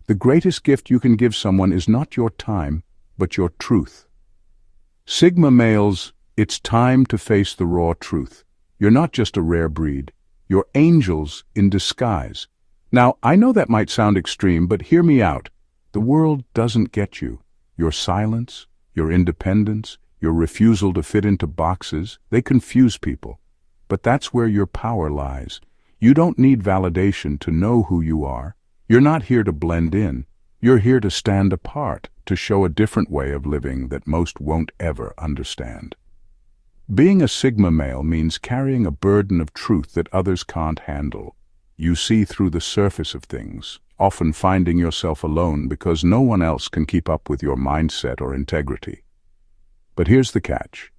The greatest gift you can give someone is not your time, but your truth. Sigma males, it's time to face the raw truth. You're not just a rare breed. You're angels in disguise. Now, I know that might sound extreme, but hear me out. The world doesn't get you. Your silence, your independence, your refusal to fit into boxes, they confuse people. But that's where your power lies. You don't need validation to know who you are. You're not here to blend in. You're here to stand apart, to show a different way of living that most won't ever understand. Being a Sigma male means carrying a burden of truth that others can't handle. You see through the surface of things, often finding yourself alone because no one else can keep up with your mindset or integrity. But here's the catch.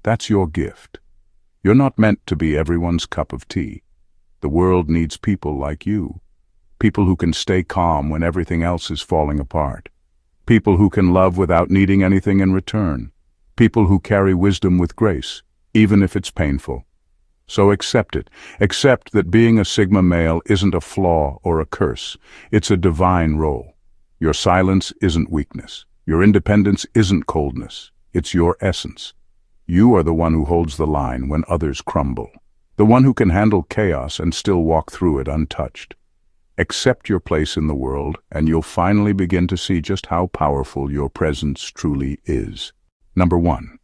That's your gift. You're not meant to be everyone's cup of tea. The world needs people like you. People who can stay calm when everything else is falling apart. People who can love without needing anything in return. People who carry wisdom with grace, even if it's painful. So accept it. Accept that being a Sigma male isn't a flaw or a curse. It's a divine role. Your silence isn't weakness. Your independence isn't coldness. It's your essence. You are the one who holds the line when others crumble. The one who can handle chaos and still walk through it untouched. Accept your place in the world, and you'll finally begin to see just how powerful your presence truly is. Number 1.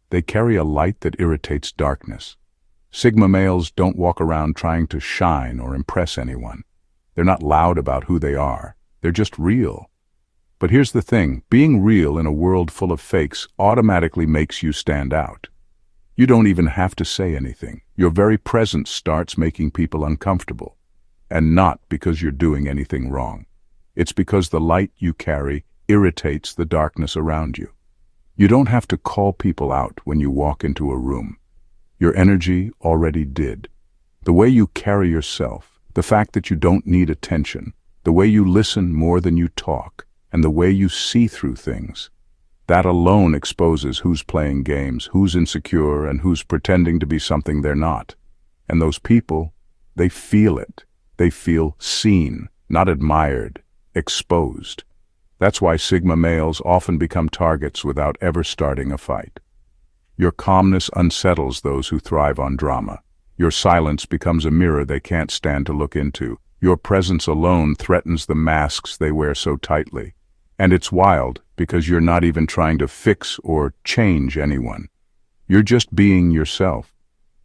They carry a light that irritates darkness. Sigma males don't walk around trying to shine or impress anyone. They're not loud about who they are. They're just real. But here's the thing, being real in a world full of fakes automatically makes you stand out. You don't even have to say anything. Your very presence starts making people uncomfortable. And not because you're doing anything wrong. It's because the light you carry irritates the darkness around you. You don't have to call people out when you walk into a room. Your energy already did. The way you carry yourself, the fact that you don't need attention, the way you listen more than you talk, and the way you see through things, that alone exposes who's playing games, who's insecure, and who's pretending to be something they're not. And those people, they feel it. They feel seen, not admired, exposed. That's why Sigma males often become targets without ever starting a fight. Your calmness unsettles those who thrive on drama. Your silence becomes a mirror they can't stand to look into. Your presence alone threatens the masks they wear so tightly. And it's wild because you're not even trying to fix or change anyone. You're just being yourself.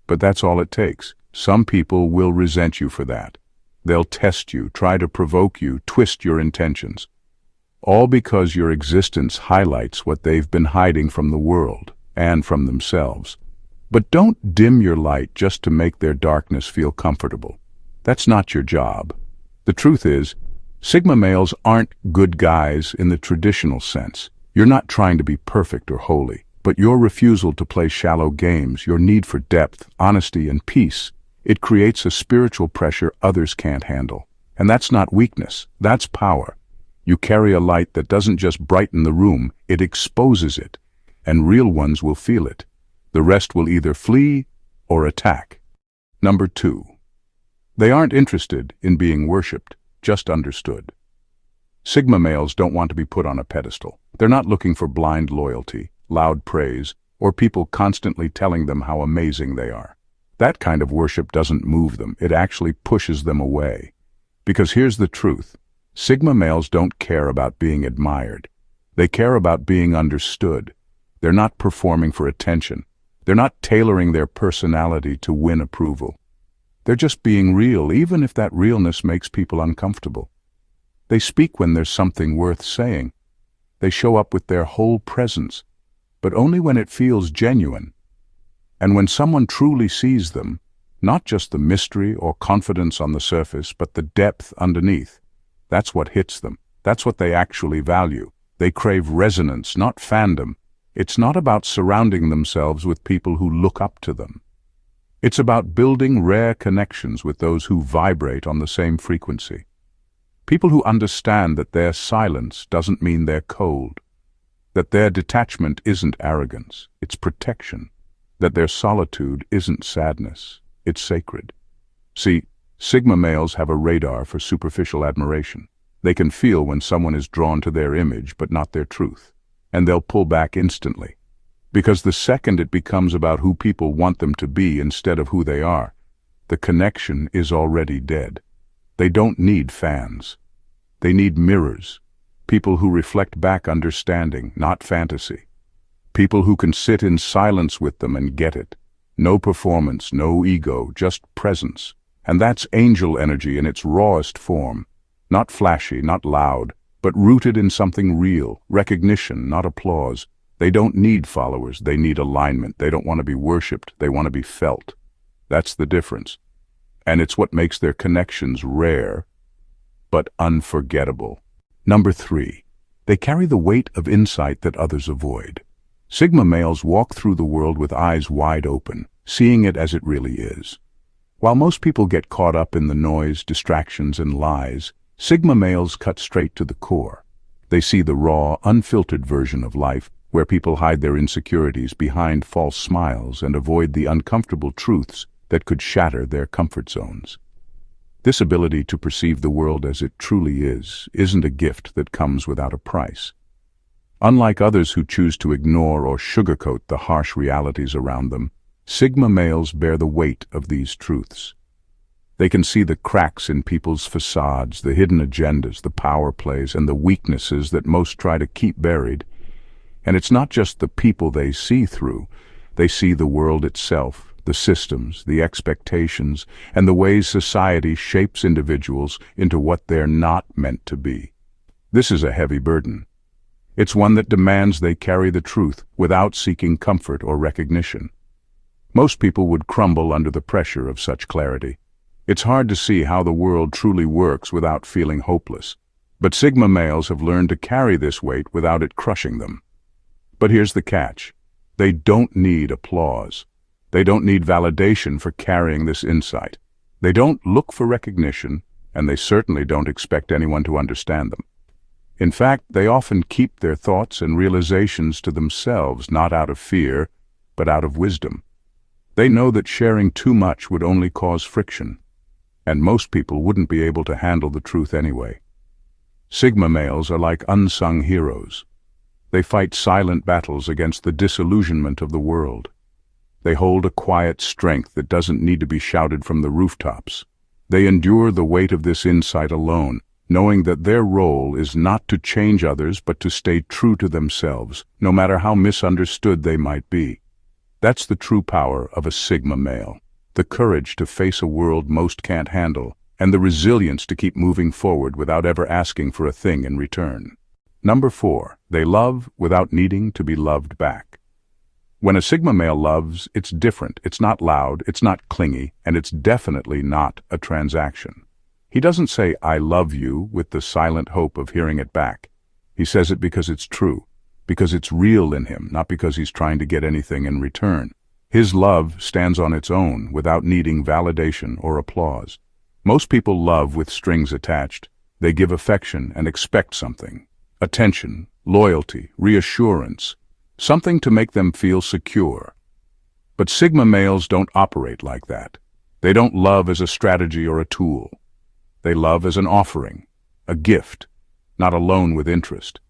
But that's all it takes. Some people will resent you for that. They'll test you, try to provoke you, twist your intentions. All because your existence highlights what they've been hiding from the world and from themselves. But don't dim your light just to make their darkness feel comfortable. That's not your job. The truth is, Sigma males aren't good guys in the traditional sense. You're not trying to be perfect or holy, but your refusal to play shallow games, your need for depth, honesty, and peace, it creates a spiritual pressure others can't handle. And that's not weakness, that's power. You carry a light that doesn't just brighten the room, it exposes it. And real ones will feel it. The rest will either flee or attack. Number 2. They aren't interested in being worshipped, just understood. Sigma males don't want to be put on a pedestal. They're not looking for blind loyalty, loud praise, or people constantly telling them how amazing they are. That kind of worship doesn't move them, it actually pushes them away. Because here's the truth, Sigma males don't care about being admired. They care about being understood. They're not performing for attention. They're not tailoring their personality to win approval. They're just being real, even if that realness makes people uncomfortable. They speak when there's something worth saying. They show up with their whole presence, but only when it feels genuine. And when someone truly sees them, not just the mystery or confidence on the surface, but the depth underneath, that's what hits them. That's what they actually value. They crave resonance, not fandom. It's not about surrounding themselves with people who look up to them. It's about building rare connections with those who vibrate on the same frequency. People who understand that their silence doesn't mean they're cold, that their detachment isn't arrogance, it's protection, that their solitude isn't sadness, it's sacred. See, Sigma males have a radar for superficial admiration. They can feel when someone is drawn to their image but not their truth, and they'll pull back instantly. Because the second it becomes about who people want them to be instead of who they are, the connection is already dead. They don't need fans. They need mirrors, people who reflect back understanding, not fantasy. People who can sit in silence with them and get it. No performance, no ego, just presence. And that's angel energy in its rawest form. Not flashy, not loud, but rooted in something real, recognition, not applause. They don't need followers, they need alignment. They don't want to be worshipped, they want to be felt. That's the difference. And it's what makes their connections rare, but unforgettable. Number 3, they carry the weight of insight that others avoid. Sigma males walk through the world with eyes wide open, seeing it as it really is. While most people get caught up in the noise, distractions, and lies, Sigma males cut straight to the core. They see the raw, unfiltered version of life, where people hide their insecurities behind false smiles and avoid the uncomfortable truths that could shatter their comfort zones. This ability to perceive the world as it truly is isn't a gift that comes without a price. Unlike others who choose to ignore or sugarcoat the harsh realities around them, Sigma males bear the weight of these truths. They can see the cracks in people's facades, the hidden agendas, the power plays, and the weaknesses that most try to keep buried. And it's not just the people they see through. They see the world itself, the systems, the expectations, and the ways society shapes individuals into what they're not meant to be. This is a heavy burden. It's one that demands they carry the truth without seeking comfort or recognition. Most people would crumble under the pressure of such clarity. It's hard to see how the world truly works without feeling hopeless. But Sigma males have learned to carry this weight without it crushing them. But here's the catch. They don't need applause. They don't need validation for carrying this insight. They don't look for recognition, and they certainly don't expect anyone to understand them. In fact, they often keep their thoughts and realizations to themselves, not out of fear, but out of wisdom. They know that sharing too much would only cause friction, and most people wouldn't be able to handle the truth anyway. Sigma males are like unsung heroes. They fight silent battles against the disillusionment of the world. They hold a quiet strength that doesn't need to be shouted from the rooftops. They endure the weight of this insight alone, knowing that their role is not to change others but to stay true to themselves, no matter how misunderstood they might be. That's the true power of a Sigma male. The courage to face a world most can't handle, and the resilience to keep moving forward without ever asking for a thing in return. Number 4, they love without needing to be loved back. When a Sigma male loves, it's different. It's not loud, it's not clingy, and it's definitely not a transaction. He doesn't say, "I love you," with the silent hope of hearing it back. He says it because it's true, because it's real in him, not because he's trying to get anything in return. His love stands on its own, without needing validation or applause. Most people love with strings attached. They give affection and expect something. Attention, loyalty, reassurance, something to make them feel secure. But Sigma males don't operate like that. They don't love as a strategy or a tool. They love as an offering, a gift, not a loan with interest.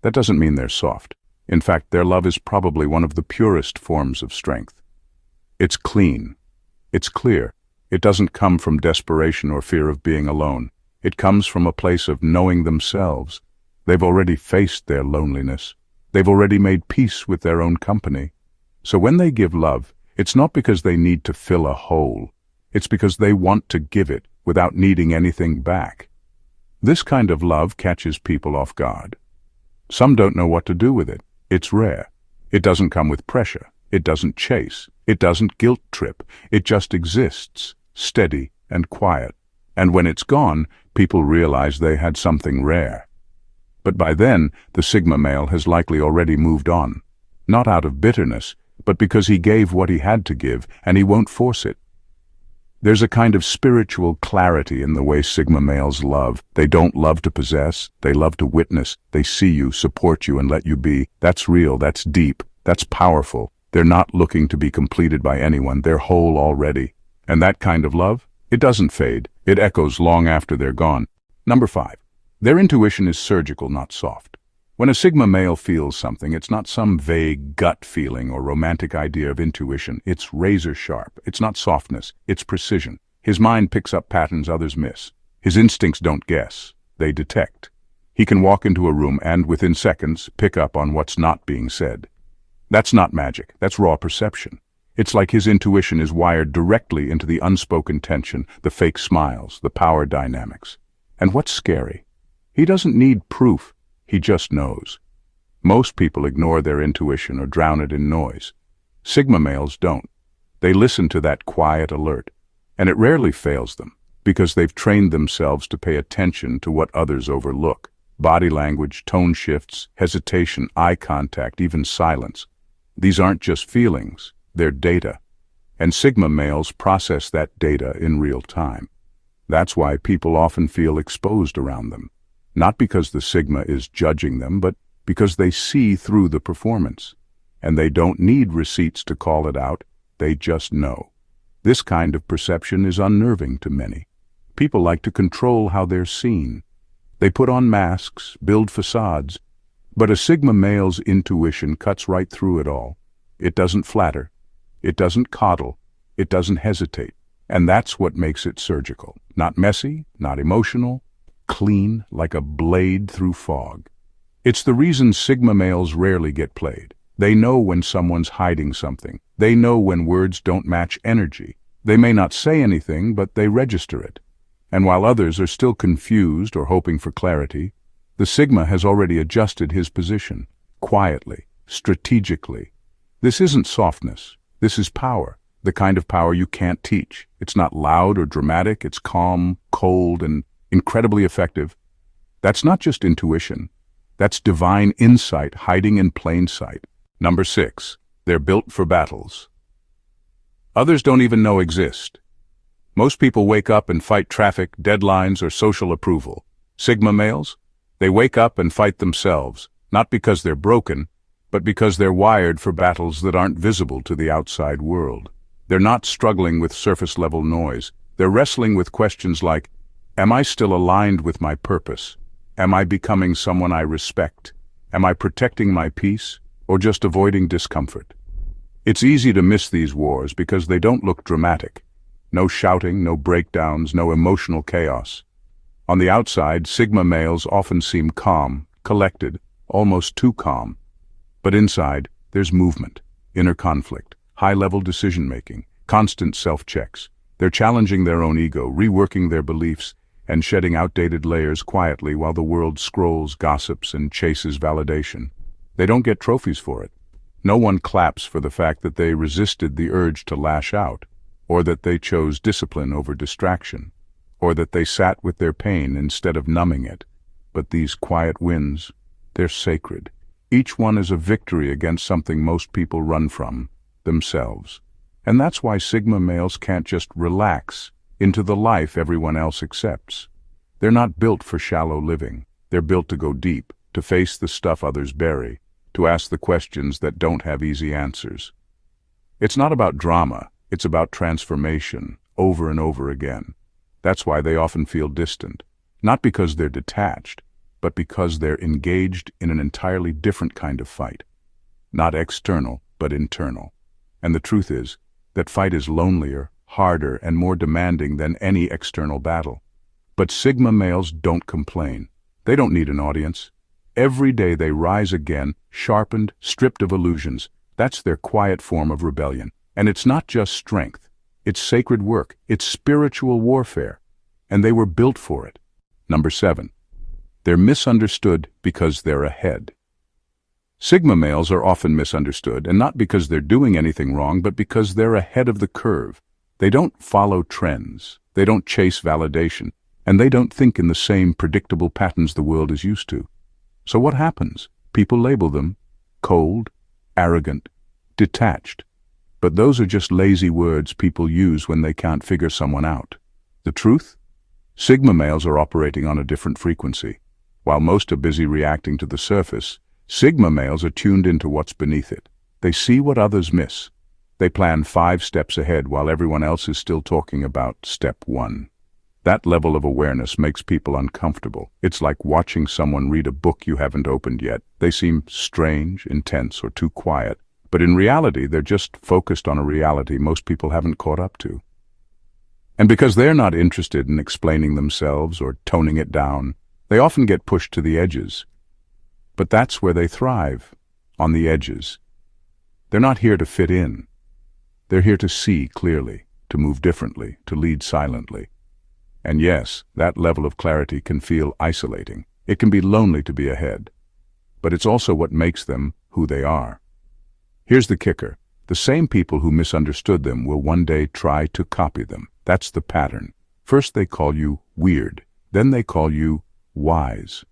That doesn't mean they're soft. In fact, their love is probably one of the purest forms of strength. It's clean. It's clear. It doesn't come from desperation or fear of being alone. It comes from a place of knowing themselves. They've already faced their loneliness. They've already made peace with their own company. So when they give love, it's not because they need to fill a hole. It's because they want to give it without needing anything back. This kind of love catches people off guard. Some don't know what to do with it. It's rare. It doesn't come with pressure. It doesn't chase. It doesn't guilt trip. It just exists, steady and quiet. And when it's gone, people realize they had something rare. But by then, the Sigma male has likely already moved on. Not out of bitterness, but because he gave what he had to give, and he won't force it. There's a kind of spiritual clarity in the way Sigma males love. They don't love to possess, they love to witness. They see you, support you, and let you be. That's real, that's deep, that's powerful. They're not looking to be completed by anyone, they're whole already. And that kind of love, it doesn't fade, it echoes long after they're gone. Number 5. Their intuition is surgical, not soft. When a Sigma male feels something, it's not some vague gut feeling or romantic idea of intuition. It's razor sharp. It's not softness, it's precision. His mind picks up patterns others miss. His instincts don't guess, they detect. He can walk into a room and, within seconds, pick up on what's not being said. That's not magic, that's raw perception. It's like his intuition is wired directly into the unspoken tension, the fake smiles, the power dynamics. And what's scary? He doesn't need proof, he just knows. Most people ignore their intuition or drown it in noise. Sigma males don't. They listen to that quiet alert, and it rarely fails them, because they've trained themselves to pay attention to what others overlook. Body language, tone shifts, hesitation, eye contact, even silence. These aren't just feelings, they're data. And Sigma males process that data in real time. That's why people often feel exposed around them. Not because the Sigma is judging them, but because they see through the performance. And they don't need receipts to call it out, they just know. This kind of perception is unnerving to many. People like to control how they're seen. They put on masks, build facades, but a Sigma male's intuition cuts right through it all. It doesn't flatter, it doesn't coddle, it doesn't hesitate. And that's what makes it surgical. Not messy, not emotional, clean, like a blade through fog. It's the reason Sigma males rarely get played. They know when someone's hiding something. They know when words don't match energy. They may not say anything, but they register it. And while others are still confused or hoping for clarity, the Sigma has already adjusted his position, quietly, strategically. This isn't softness. This is power, the kind of power you can't teach. It's not loud or dramatic. It's calm, cold, and incredibly effective. That's not just intuition. That's divine insight hiding in plain sight. Number 6. They're built for battles. Others don't even know exist. Most people wake up and fight traffic, deadlines, or social approval. Sigma males? They wake up and fight themselves, not because they're broken, but because they're wired for battles that aren't visible to the outside world. They're not struggling with surface-level noise. They're wrestling with questions like, am I still aligned with my purpose? Am I becoming someone I respect? Am I protecting my peace, or just avoiding discomfort? It's easy to miss these wars because they don't look dramatic. No shouting, no breakdowns, no emotional chaos. On the outside, Sigma males often seem calm, collected, almost too calm. But inside, there's movement, inner conflict, high-level decision-making, constant self-checks. They're challenging their own ego, reworking their beliefs, and shedding outdated layers quietly while the world scrolls, gossips, and chases validation. They don't get trophies for it. No one claps for the fact that they resisted the urge to lash out, or that they chose discipline over distraction, or that they sat with their pain instead of numbing it. But these quiet wins, they're sacred. Each one is a victory against something most people run from, themselves. And that's why Sigma males can't just relax into the life everyone else accepts. They're not built for shallow living. They're built to go deep, to face the stuff others bury, to ask the questions that don't have easy answers. It's not about drama, it's about transformation, over and over again. That's why they often feel distant, not because they're detached, but because they're engaged in an entirely different kind of fight. Not external, but internal. And the truth is, that fight is lonelier, harder, and more demanding than any external battle. But Sigma males don't complain. They don't need an audience. Every day they rise again, sharpened, stripped of illusions. That's their quiet form of rebellion. And it's not just strength. It's sacred work. It's spiritual warfare. And they were built for it. Number 7. They're misunderstood because they're ahead. Sigma males are often misunderstood, and not because they're doing anything wrong, but because they're ahead of the curve. They don't follow trends. They don't chase validation. And they don't think in the same predictable patterns the world is used to. So what happens? People label them cold, arrogant, detached. But those are just lazy words people use when they can't figure someone out. The truth? Sigma males are operating on a different frequency. While most are busy reacting to the surface, Sigma males are tuned into what's beneath it. They see what others miss. They plan 5 steps ahead while everyone else is still talking about step 1. That level of awareness makes people uncomfortable. It's like watching someone read a book you haven't opened yet. They seem strange, intense, or too quiet. But in reality, they're just focused on a reality most people haven't caught up to. And because they're not interested in explaining themselves or toning it down, they often get pushed to the edges. But that's where they thrive, on the edges. They're not here to fit in. They're here to see clearly, to move differently, to lead silently. And yes, that level of clarity can feel isolating. It can be lonely to be ahead. But it's also what makes them who they are. Here's the kicker. The same people who misunderstood them will one day try to copy them. That's the pattern. First they call you weird. Then they call you wise.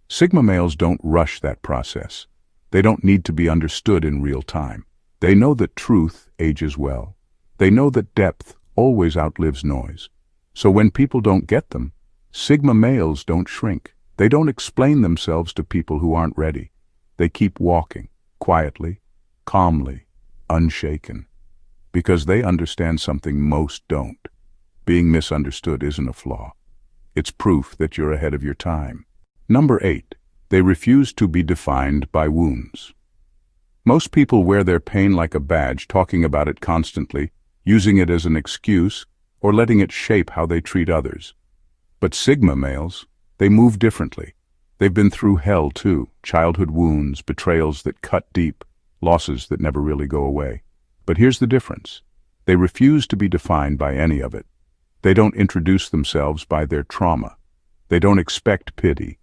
Sigma males don't rush that process. They don't need to be understood in real time. They know that truth ages well. They know that depth always outlives noise. So when people don't get them, Sigma males don't shrink. They don't explain themselves to people who aren't ready. They keep walking, quietly, calmly, unshaken. Because they understand something most don't. Being misunderstood isn't a flaw. It's proof that you're ahead of your time. Number 8. They refuse to be defined by wounds. Most people wear their pain like a badge, talking about it constantly, using it as an excuse, or letting it shape how they treat others. But Sigma males, they move differently. They've been through hell too, childhood wounds, betrayals that cut deep, losses that never really go away. But here's the difference. They refuse to be defined by any of it. They don't introduce themselves by their trauma. They don't expect pity.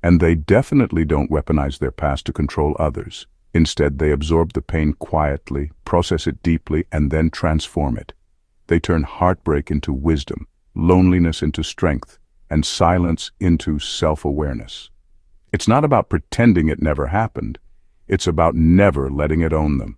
And they definitely don't weaponize their past to control others. Instead, they absorb the pain quietly, process it deeply, and then transform it. They turn heartbreak into wisdom, loneliness into strength, and silence into self-awareness. It's not about pretending it never happened. It's about never letting it own them.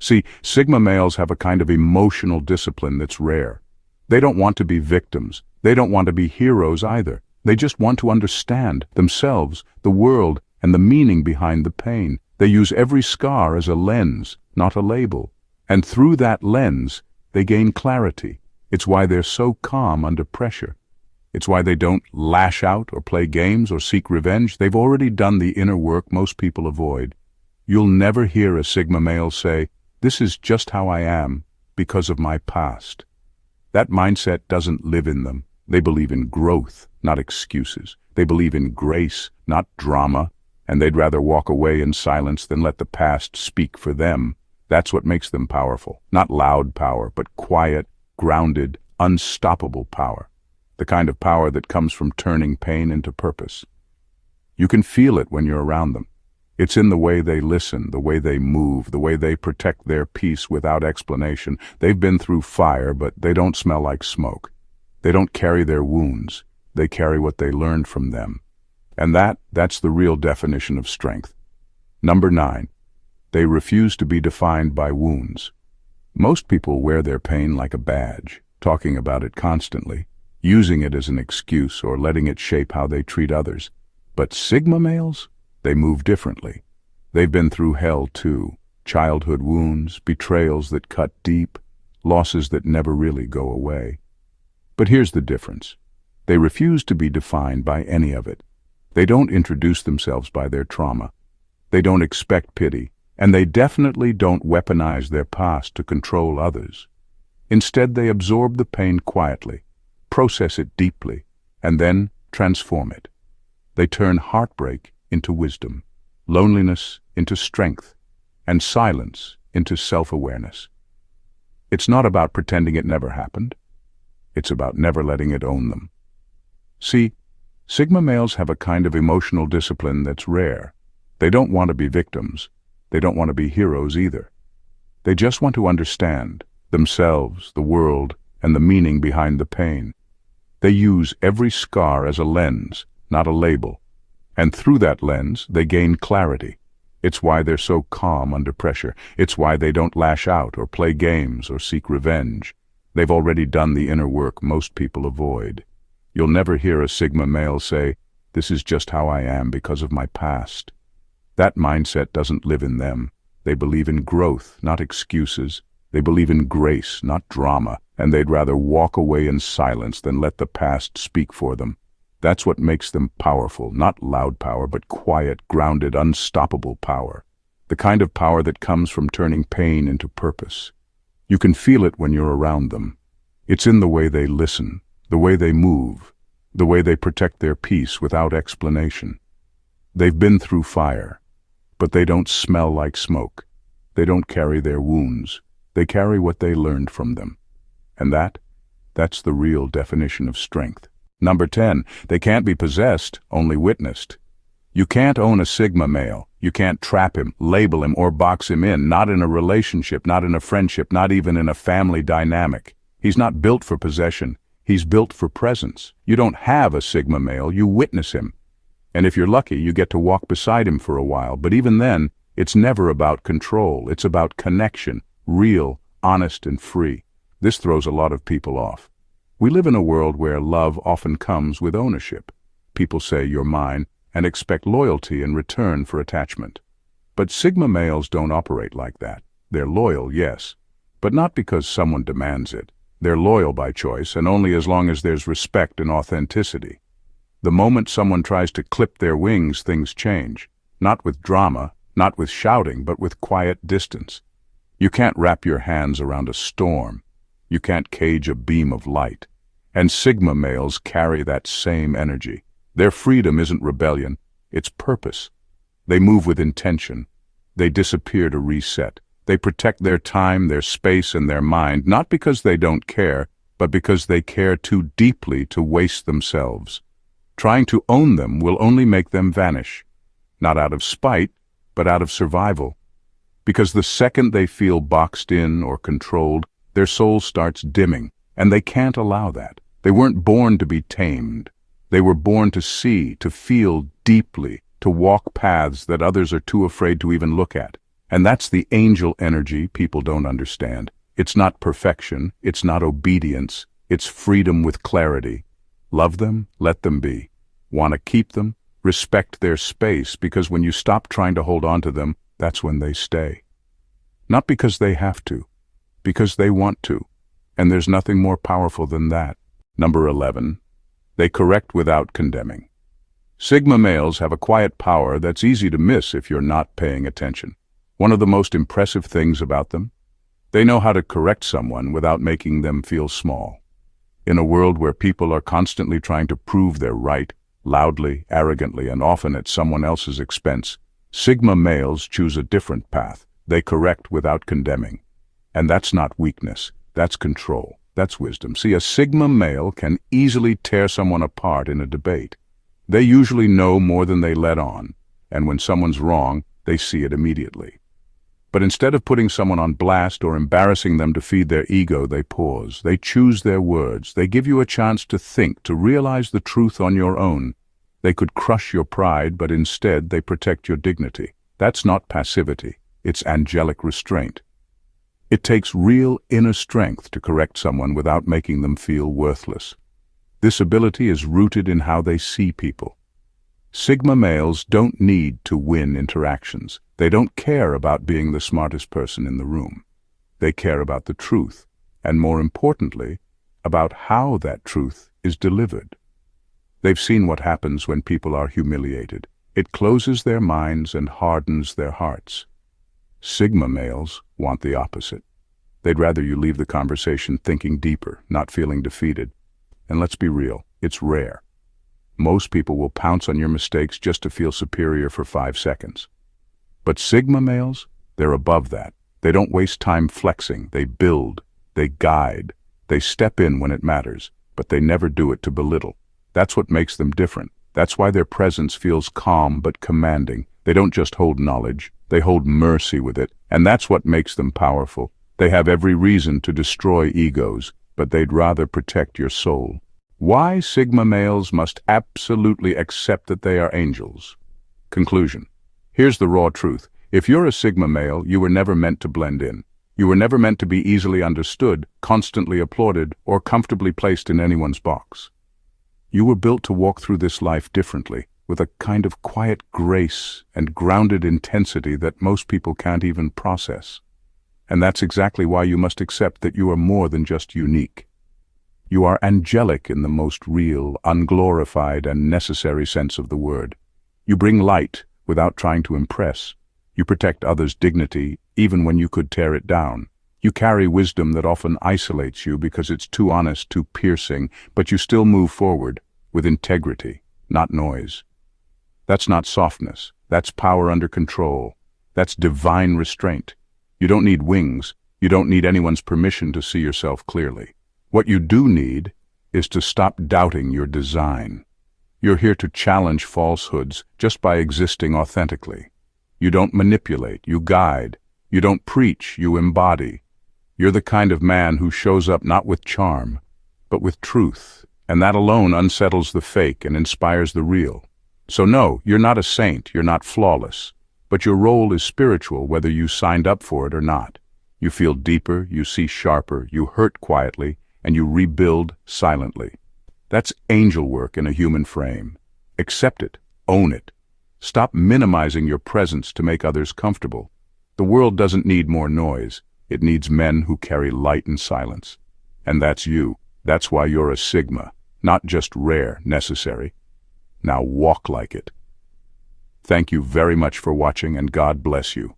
See, Sigma males have a kind of emotional discipline that's rare. They don't want to be victims. They don't want to be heroes either. They just want to understand themselves, the world, and the meaning behind the pain. They use every scar as a lens, not a label. And through that lens, they gain clarity. It's why they're so calm under pressure. It's why they don't lash out or play games or seek revenge. They've already done the inner work most people avoid. You'll never hear a Sigma male say, "This is just how I am because of my past." That mindset doesn't live in them. They believe in growth, not excuses. They believe in grace, not drama. And they'd rather walk away in silence than let the past speak for them. That's what makes them powerful. Not loud power, but quiet, grounded, unstoppable power. The kind of power that comes from turning pain into purpose. You can feel it when you're around them. It's in the way they listen, the way they move, the way they protect their peace without explanation. They've been through fire, but they don't smell like smoke. They don't carry their wounds. They carry what they learned from them. And that's the real definition of strength. Number 9. They refuse to be defined by wounds. Most people wear their pain like a badge, talking about it constantly, using it as an excuse or letting it shape how they treat others. But Sigma males? They move differently. They've been through hell too. Childhood wounds, betrayals that cut deep, losses that never really go away. But here's the difference. They refuse to be defined by any of it. They don't introduce themselves by their trauma. They don't expect pity, and they definitely don't weaponize their past to control others. Instead, they absorb the pain quietly, process it deeply, and then transform it. They turn heartbreak into wisdom, loneliness into strength, and silence into self-awareness. It's not about pretending it never happened. It's about never letting it own them. See, Sigma males have a kind of emotional discipline that's rare. They don't want to be victims. They don't want to be heroes either. They just want to understand themselves, the world, and the meaning behind the pain. They use every scar as a lens, not a label. And through that lens, they gain clarity. It's why they're so calm under pressure. It's why they don't lash out or play games or seek revenge. They've already done the inner work most people avoid. You'll never hear a Sigma male say, "This is just how I am because of my past." That mindset doesn't live in them. They believe in growth, not excuses. They believe in grace, not drama, and they'd rather walk away in silence than let the past speak for them. That's what makes them powerful, not loud power, but quiet, grounded, unstoppable power. The kind of power that comes from turning pain into purpose. You can feel it when you're around them. It's in the way they listen, the way they move, the way they protect their peace without explanation. They've been through fire, but they don't smell like smoke. They don't carry their wounds. They carry what they learned from them. And that's the real definition of strength. Number 10, they can't be possessed, only witnessed. You can't own a Sigma male. You can't trap him, label him, or box him in, not in a relationship, not in a friendship, not even in a family dynamic. He's not built for possession. He's built for presence. You don't have a Sigma male, you witness him. And if you're lucky, you get to walk beside him for a while. But even then, it's never about control. It's about connection, real, honest, and free. This throws a lot of people off. We live in a world where love often comes with ownership. People say, "You're mine," and expect loyalty in return for attachment. But Sigma males don't operate like that. They're loyal, yes, but not because someone demands it. They're loyal by choice, and only as long as there's respect and authenticity. The moment someone tries to clip their wings, things change. Not with drama, not with shouting, but with quiet distance. You can't wrap your hands around a storm. You can't cage a beam of light. And Sigma males carry that same energy. Their freedom isn't rebellion, it's purpose. They move with intention. They disappear to reset. They protect their time, their space, and their mind, not because they don't care, but because they care too deeply to waste themselves. Trying to own them will only make them vanish. Not out of spite, but out of survival. Because the second they feel boxed in or controlled, their soul starts dimming, and they can't allow that. They weren't born to be tamed. They were born to see, to feel deeply, to walk paths that others are too afraid to even look at. And that's the angel energy people don't understand. It's not perfection, it's not obedience, it's freedom with clarity. Love them, let them be. Want to keep them? Respect their space, because when you stop trying to hold on to them, that's when they stay. Not because they have to, because they want to. And there's nothing more powerful than that. Number 11. They correct without condemning. Sigma males have a quiet power that's easy to miss if you're not paying attention. One of the most impressive things about them? They know how to correct someone without making them feel small. In a world where people are constantly trying to prove they're right, loudly, arrogantly, and often at someone else's expense, Sigma males choose a different path. They correct without condemning. And that's not weakness, that's control, that's wisdom. See, a Sigma male can easily tear someone apart in a debate. They usually know more than they let on, and when someone's wrong, they see it immediately. But instead of putting someone on blast or embarrassing them to feed their ego, they pause. They choose their words. They give you a chance to think, to realize the truth on your own. They could crush your pride, but instead they protect your dignity. That's not passivity. It's angelic restraint. It takes real inner strength to correct someone without making them feel worthless. This ability is rooted in how they see people. Sigma males don't need to win interactions. They don't care about being the smartest person in the room. They care about the truth, and more importantly, about how that truth is delivered. They've seen what happens when people are humiliated. It closes their minds and hardens their hearts. Sigma males want the opposite. They'd rather you leave the conversation thinking deeper, not feeling defeated. And let's be real, it's rare. Most people will pounce on your mistakes just to feel superior for 5 seconds. But Sigma males, they're above that. They don't waste time flexing. They build, they guide, they step in when it matters, but they never do it to belittle. That's what makes them different. That's why their presence feels calm but commanding. They don't just hold knowledge, they hold mercy with it, and that's what makes them powerful. They have every reason to destroy egos, but they'd rather protect your soul. Why Sigma males must absolutely accept that they are angels. Conclusion. Here's the raw truth. If you're a Sigma male, you were never meant to blend in. You were never meant to be easily understood, constantly applauded, or comfortably placed in anyone's box. You were built to walk through this life differently, with a kind of quiet grace and grounded intensity that most people can't even process. And that's exactly why you must accept that you are more than just unique. You are angelic in the most real, unglorified, and necessary sense of the word. You bring light without trying to impress. You protect others' dignity even when you could tear it down. You carry wisdom that often isolates you because it's too honest, too piercing, but you still move forward with integrity, not noise. That's not softness. That's power under control. That's divine restraint. You don't need wings. You don't need anyone's permission to see yourself clearly. What you do need is to stop doubting your design. You're here to challenge falsehoods just by existing authentically. You don't manipulate, you guide. You don't preach, you embody. You're the kind of man who shows up not with charm, but with truth, and that alone unsettles the fake and inspires the real. So no, you're not a saint, you're not flawless, but your role is spiritual whether you signed up for it or not. You feel deeper, you see sharper, you hurt quietly, and you rebuild silently. That's angel work in a human frame. Accept it, own it. Stop minimizing your presence to make others comfortable. The world doesn't need more noise. It needs men who carry light and silence. And that's you. That's why you're a Sigma, not just rare, necessary. Now walk like it. Thank you very much for watching, and God bless you.